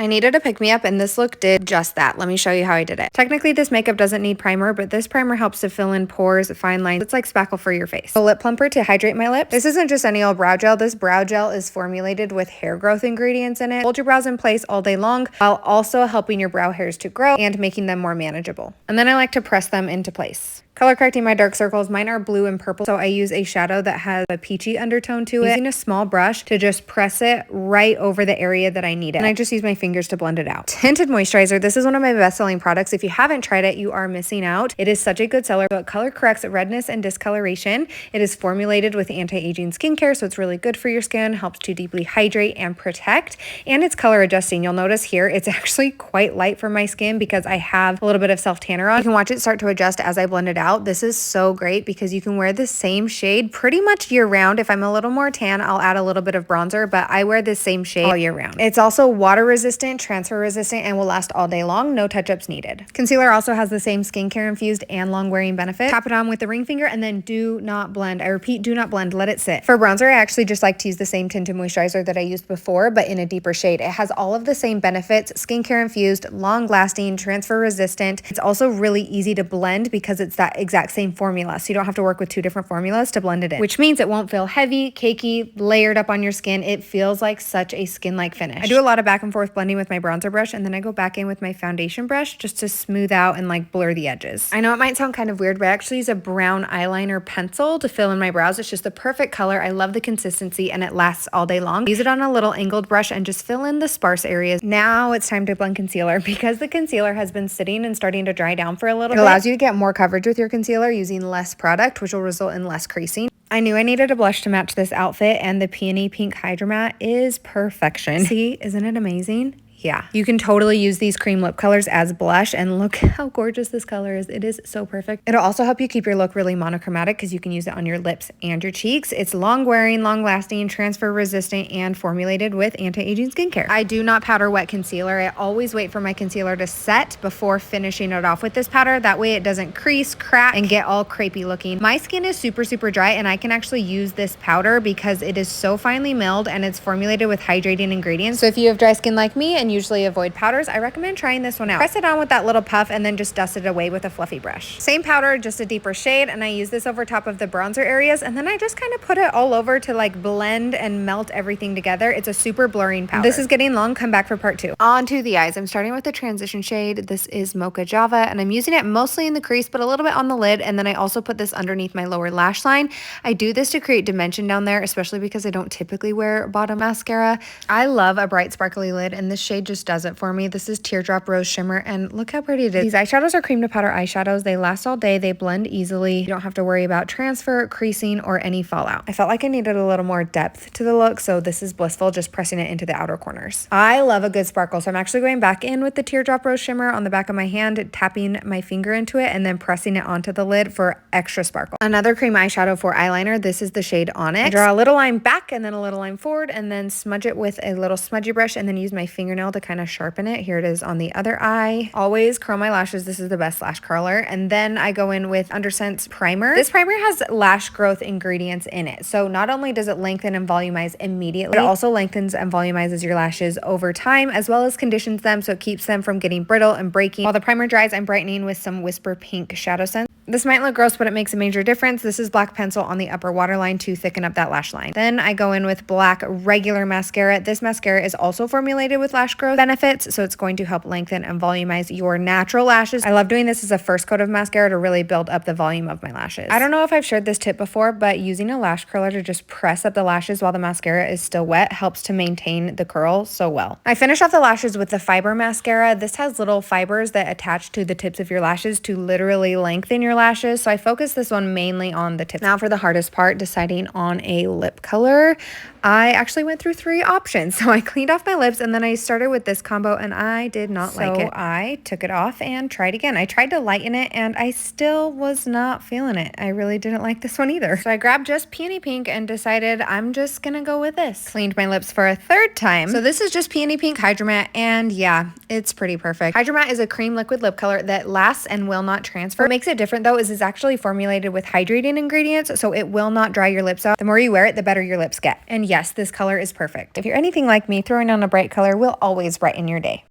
I needed a pick-me-up, and this look did just that. Let me show you how I did it. Technically, this makeup doesn't need primer, but this primer helps to fill in pores, fine lines. It's like spackle for your face. A lip plumper to hydrate my lips. This isn't just any old brow gel. This brow gel is formulated with hair growth ingredients in it. Hold your brows in place all day long while also helping your brow hairs to grow and making them more manageable. And then I like to press them into place. Color correcting my dark circles. Mine are blue and purple, so I use a shadow that has a peachy undertone to it. Using a small brush to just press it right over the area that I need it. And I just use my fingers to blend it out. Tinted moisturizer. This is one of my best-selling products. If you haven't tried it, you are missing out. It is such a good seller. So it color corrects redness and discoloration. It is formulated with anti-aging skincare, so it's really good for your skin, helps to deeply hydrate and protect, and it's color adjusting. You'll notice here it's actually quite light for my skin because I have a little bit of self-tanner on. You can watch it start to adjust as I blend it out. This is so great because you can wear the same shade pretty much year round. If I'm a little more tan, I'll add a little bit of bronzer, but I wear this same shade all year round. It's also water resistant, transfer resistant, and will last all day long. No touch-ups needed. Concealer also has the same skincare infused and long wearing benefit. Tap it on with the ring finger and then do not blend. I repeat, do not blend. Let it sit. For bronzer, I actually just like to use the same tinted moisturizer that I used before, but in a deeper shade. It has all of the same benefits, skincare infused, long lasting, transfer resistant. It's also really easy to blend because it's that exact same formula. So you don't have to work with two different formulas to blend it in, which means it won't feel heavy, cakey, layered up on your skin. It feels like such a skin-like finish. I do a lot of back and forth blending with my bronzer brush, and then I go back in with my foundation brush just to smooth out and like blur the edges. I know it might sound kind of weird, but I actually use a brown eyeliner pencil to fill in my brows. It's just the perfect color. I love the consistency and it lasts all day long. Use it on a little angled brush and just fill in the sparse areas. Now it's time to blend concealer. Because the concealer has been sitting and starting to dry down for a little bit, it allows you to get more coverage with your concealer using less product, which will result in less creasing. I knew I needed a blush to match this outfit, and the Peony Pink Hydra Matte is perfection. See, isn't it amazing? Yeah, you can totally use these cream lip colors as blush, and look how gorgeous this color is. It is so perfect. It'll also help you keep your look really monochromatic because you can use it on your lips and your cheeks. It's long wearing, long lasting, transfer resistant, and formulated with anti-aging skincare. I do not powder wet concealer. I always wait for my concealer to set before finishing it off with this powder. That way it doesn't crease, crack, and get all crepey looking. My skin is super, super dry, and I can actually use this powder because it is so finely milled and it's formulated with hydrating ingredients. So if you have dry skin like me and usually avoid powders, I recommend trying this one out. Press it on with that little puff and then just dust it away with a fluffy brush. Same powder, just a deeper shade, and I use this over top of the bronzer areas, and then I just kind of put it all over to like blend and melt everything together. It's a super blurring powder. This is getting long. Come back for part 2. On to the eyes. I'm starting with the transition shade. This is Mocha Java, and I'm using it mostly in the crease, but a little bit on the lid, and then I also put this underneath my lower lash line. I do this to create dimension down there, especially because I don't typically wear bottom mascara. I love a bright sparkly lid, and this shade just does it for me. This is Teardrop Rose Shimmer, and look how pretty it is. These eyeshadows are cream to powder eyeshadows. They last all day. They blend easily. You don't have to worry about transfer, creasing, or any fallout. I felt like I needed a little more depth to the look, so this is blissful, just pressing it into the outer corners. I love a good sparkle, so I'm actually going back in with the Teardrop Rose Shimmer on the back of my hand, tapping my finger into it, and then pressing it onto the lid for extra sparkle. Another cream eyeshadow for eyeliner. This is the shade Onyx. I draw a little line back and then a little line forward, and then smudge it with a little smudgy brush, and then use my fingernail to kind of sharpen it. Here it is on the other eye. Always curl my lashes. This is the best lash curler. And then I go in with Underscent's primer. This primer has lash growth ingredients in it. So not only does it lengthen and volumize immediately, it also lengthens and volumizes your lashes over time, as well as conditions them so it keeps them from getting brittle and breaking. While the primer dries, I'm brightening with some Whisper Pink Shadow Scent. This might look gross, but it makes a major difference. This is black pencil on the upper waterline to thicken up that lash line. Then I go in with black regular mascara. This mascara is also formulated with lash growth benefits, so it's going to help lengthen and volumize your natural lashes. I love doing this as a first coat of mascara to really build up the volume of my lashes. I don't know if I've shared this tip before, but using a lash curler to just press up the lashes while the mascara is still wet helps to maintain the curl so well. I finish off the lashes with the fiber mascara. This has little fibers that attach to the tips of your lashes to literally lengthen your lashes, so I focus this one mainly on the tips. Now for the hardest part, deciding on a lip color. I actually went through 3 options. So I cleaned off my lips, and then I started with this combo, and I did not like it. I took it off and tried again. I tried to lighten it, and I still was not feeling it. I really didn't like this one either. So I grabbed just Peony Pink and decided I'm just gonna go with this. Cleaned my lips for a 3rd time. So this is just Peony Pink Hydra Matte, and yeah, it's pretty perfect. Hydra Matte is a cream liquid lip color that lasts and will not transfer. What makes it different though is it's actually formulated with hydrating ingredients, so it will not dry your lips out. The more you wear it, the better your lips get. And yeah, yes, this color is perfect. If you're anything like me, throwing on a bright color will always brighten your day.